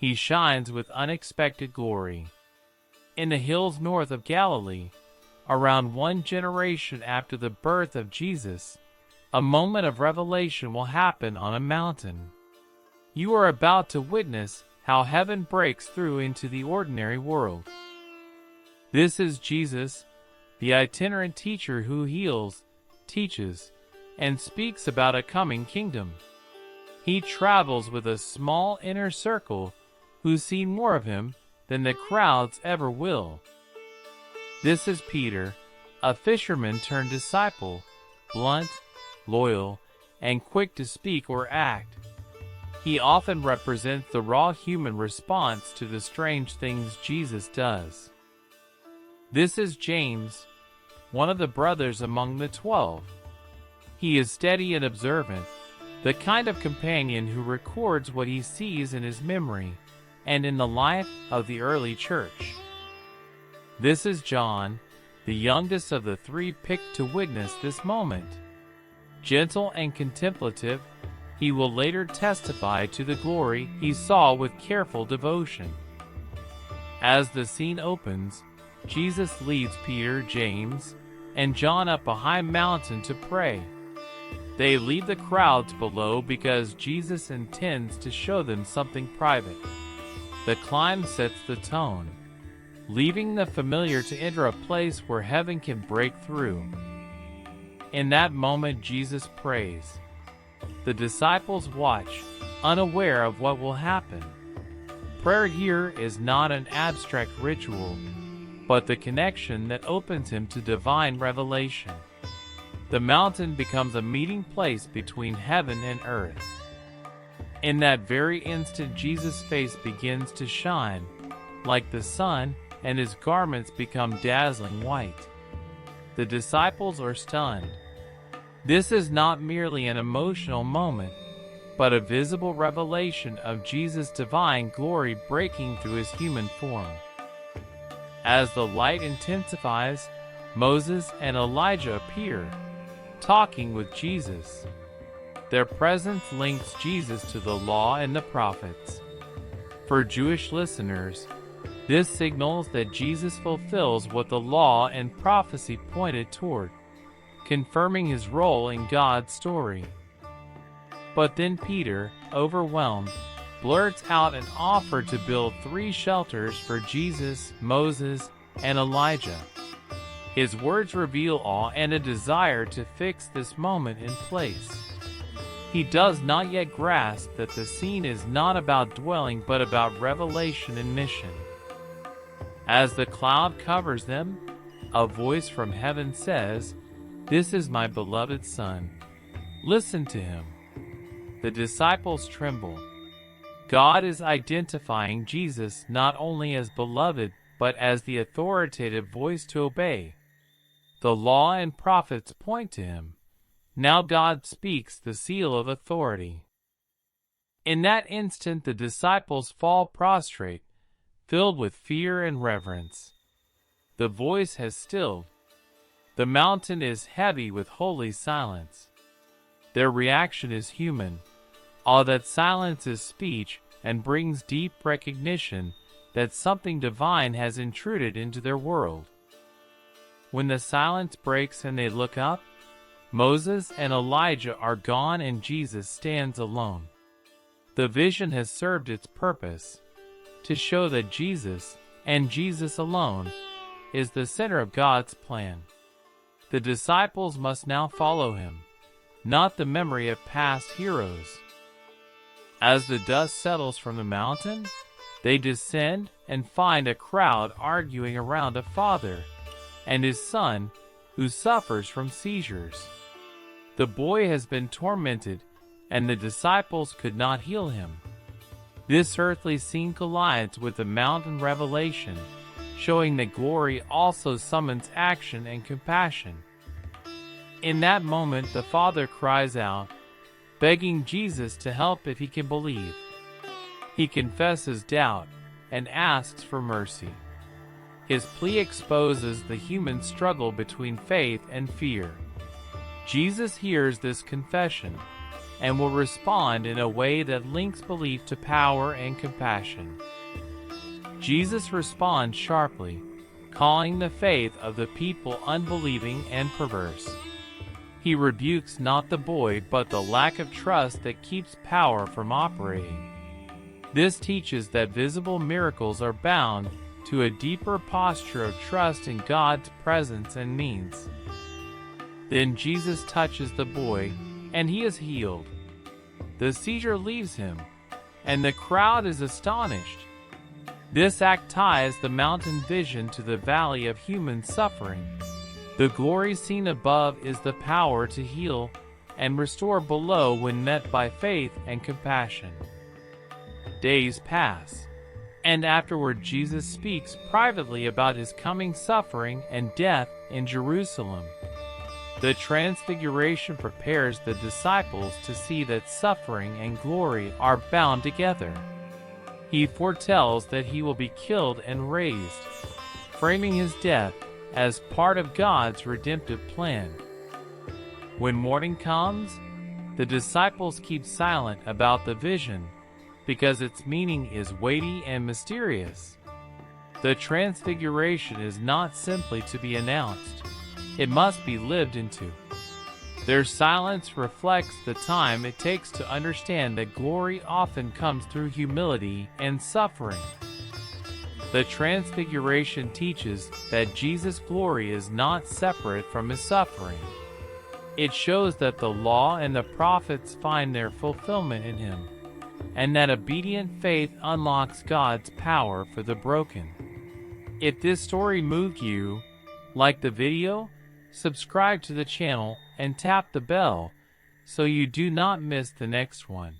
he shines with unexpected glory. In the hills north of Galilee, around 1 generation after the birth of Jesus, a moment of revelation will happen on a mountain. You are about to witness how heaven breaks through into the ordinary world. This is Jesus, the itinerant teacher who heals, teaches, and speaks about a coming kingdom. He travels with a small inner circle who see more of him than the crowds ever will. This is Peter, a fisherman turned disciple, blunt, loyal, and quick to speak or act. He often represents the raw human response to the strange things Jesus does. This is James, one of the brothers among the 12. He is steady and observant, the kind of companion who records what he sees in his memory and in the life of the early church. This is John, the youngest of the 3 picked to witness this moment. Gentle and contemplative, he will later testify to the glory he saw with careful devotion. As the scene opens, Jesus leads Peter, James, and John up a high mountain to pray. They leave the crowds below because Jesus intends to show them something private. The climb sets the tone, leaving the familiar to enter a place where heaven can break through. In that moment, Jesus prays. The disciples watch, unaware of what will happen. Prayer here is not an abstract ritual, but the connection that opens him to divine revelation. The mountain becomes a meeting place between heaven and earth. In that very instant, Jesus' face begins to shine like the sun, and his garments become dazzling white. The disciples are stunned. This is not merely an emotional moment, but a visible revelation of Jesus' divine glory breaking through his human form. As the light intensifies, Moses and Elijah appear, talking with Jesus. Their presence links Jesus to the law and the prophets. For Jewish listeners, this signals that Jesus fulfills what the law and prophecy pointed toward, confirming his role in God's story. But then Peter, overwhelmed, blurts out an offer to build 3 shelters for Jesus, Moses, and Elijah. His words reveal awe and a desire to fix this moment in place. He does not yet grasp that the scene is not about dwelling but about revelation and mission. As the cloud covers them, a voice from heaven says, "This is my beloved Son. Listen to him." The disciples tremble. God is identifying Jesus not only as beloved but as the authoritative voice to obey. The law and prophets point to him. Now God speaks the seal of authority. In that instant, the disciples fall prostrate, filled with fear and reverence. The voice has stilled. The mountain is heavy with holy silence. Their reaction is human. All that silence is speech and brings deep recognition that something divine has intruded into their world. When the silence breaks and they look up, Moses and Elijah are gone and Jesus stands alone. The vision has served its purpose, to show that Jesus, and Jesus alone, is the center of God's plan. The disciples must now follow him, not the memory of past heroes. As the dust settles from the mountain, they descend and find a crowd arguing around a father and his son who suffers from seizures. The boy has been tormented, and the disciples could not heal him. This earthly scene collides with the mountain revelation, showing that glory also summons action and compassion. In that moment, the father cries out, begging Jesus to help if he can believe. He confesses doubt and asks for mercy. His plea exposes the human struggle between faith and fear. Jesus hears this confession, and will respond in a way that links belief to power and compassion. Jesus responds sharply, calling the faith of the people unbelieving and perverse. He rebukes not the boy but the lack of trust that keeps power from operating. This teaches that visible miracles are bound to a deeper posture of trust in God's presence and means. Then Jesus touches the boy, and he is healed. The seizure leaves him, and the crowd is astonished. This act ties the mountain vision to the valley of human suffering. The glory seen above is the power to heal and restore below when met by faith and compassion. Days pass, and afterward Jesus speaks privately about his coming suffering and death in Jerusalem. The Transfiguration prepares the disciples to see that suffering and glory are bound together. He foretells that he will be killed and raised, framing his death as part of God's redemptive plan. When morning comes, the disciples keep silent about the vision because its meaning is weighty and mysterious. The Transfiguration is not simply to be announced, it must be lived into. Their silence reflects the time it takes to understand that glory often comes through humility and suffering. The Transfiguration teaches that Jesus' glory is not separate from his suffering. It shows that the law and the prophets find their fulfillment in him, and that obedient faith unlocks God's power for the broken. If this story moved you, like the video, subscribe to the channel, and tap the bell so you do not miss the next one.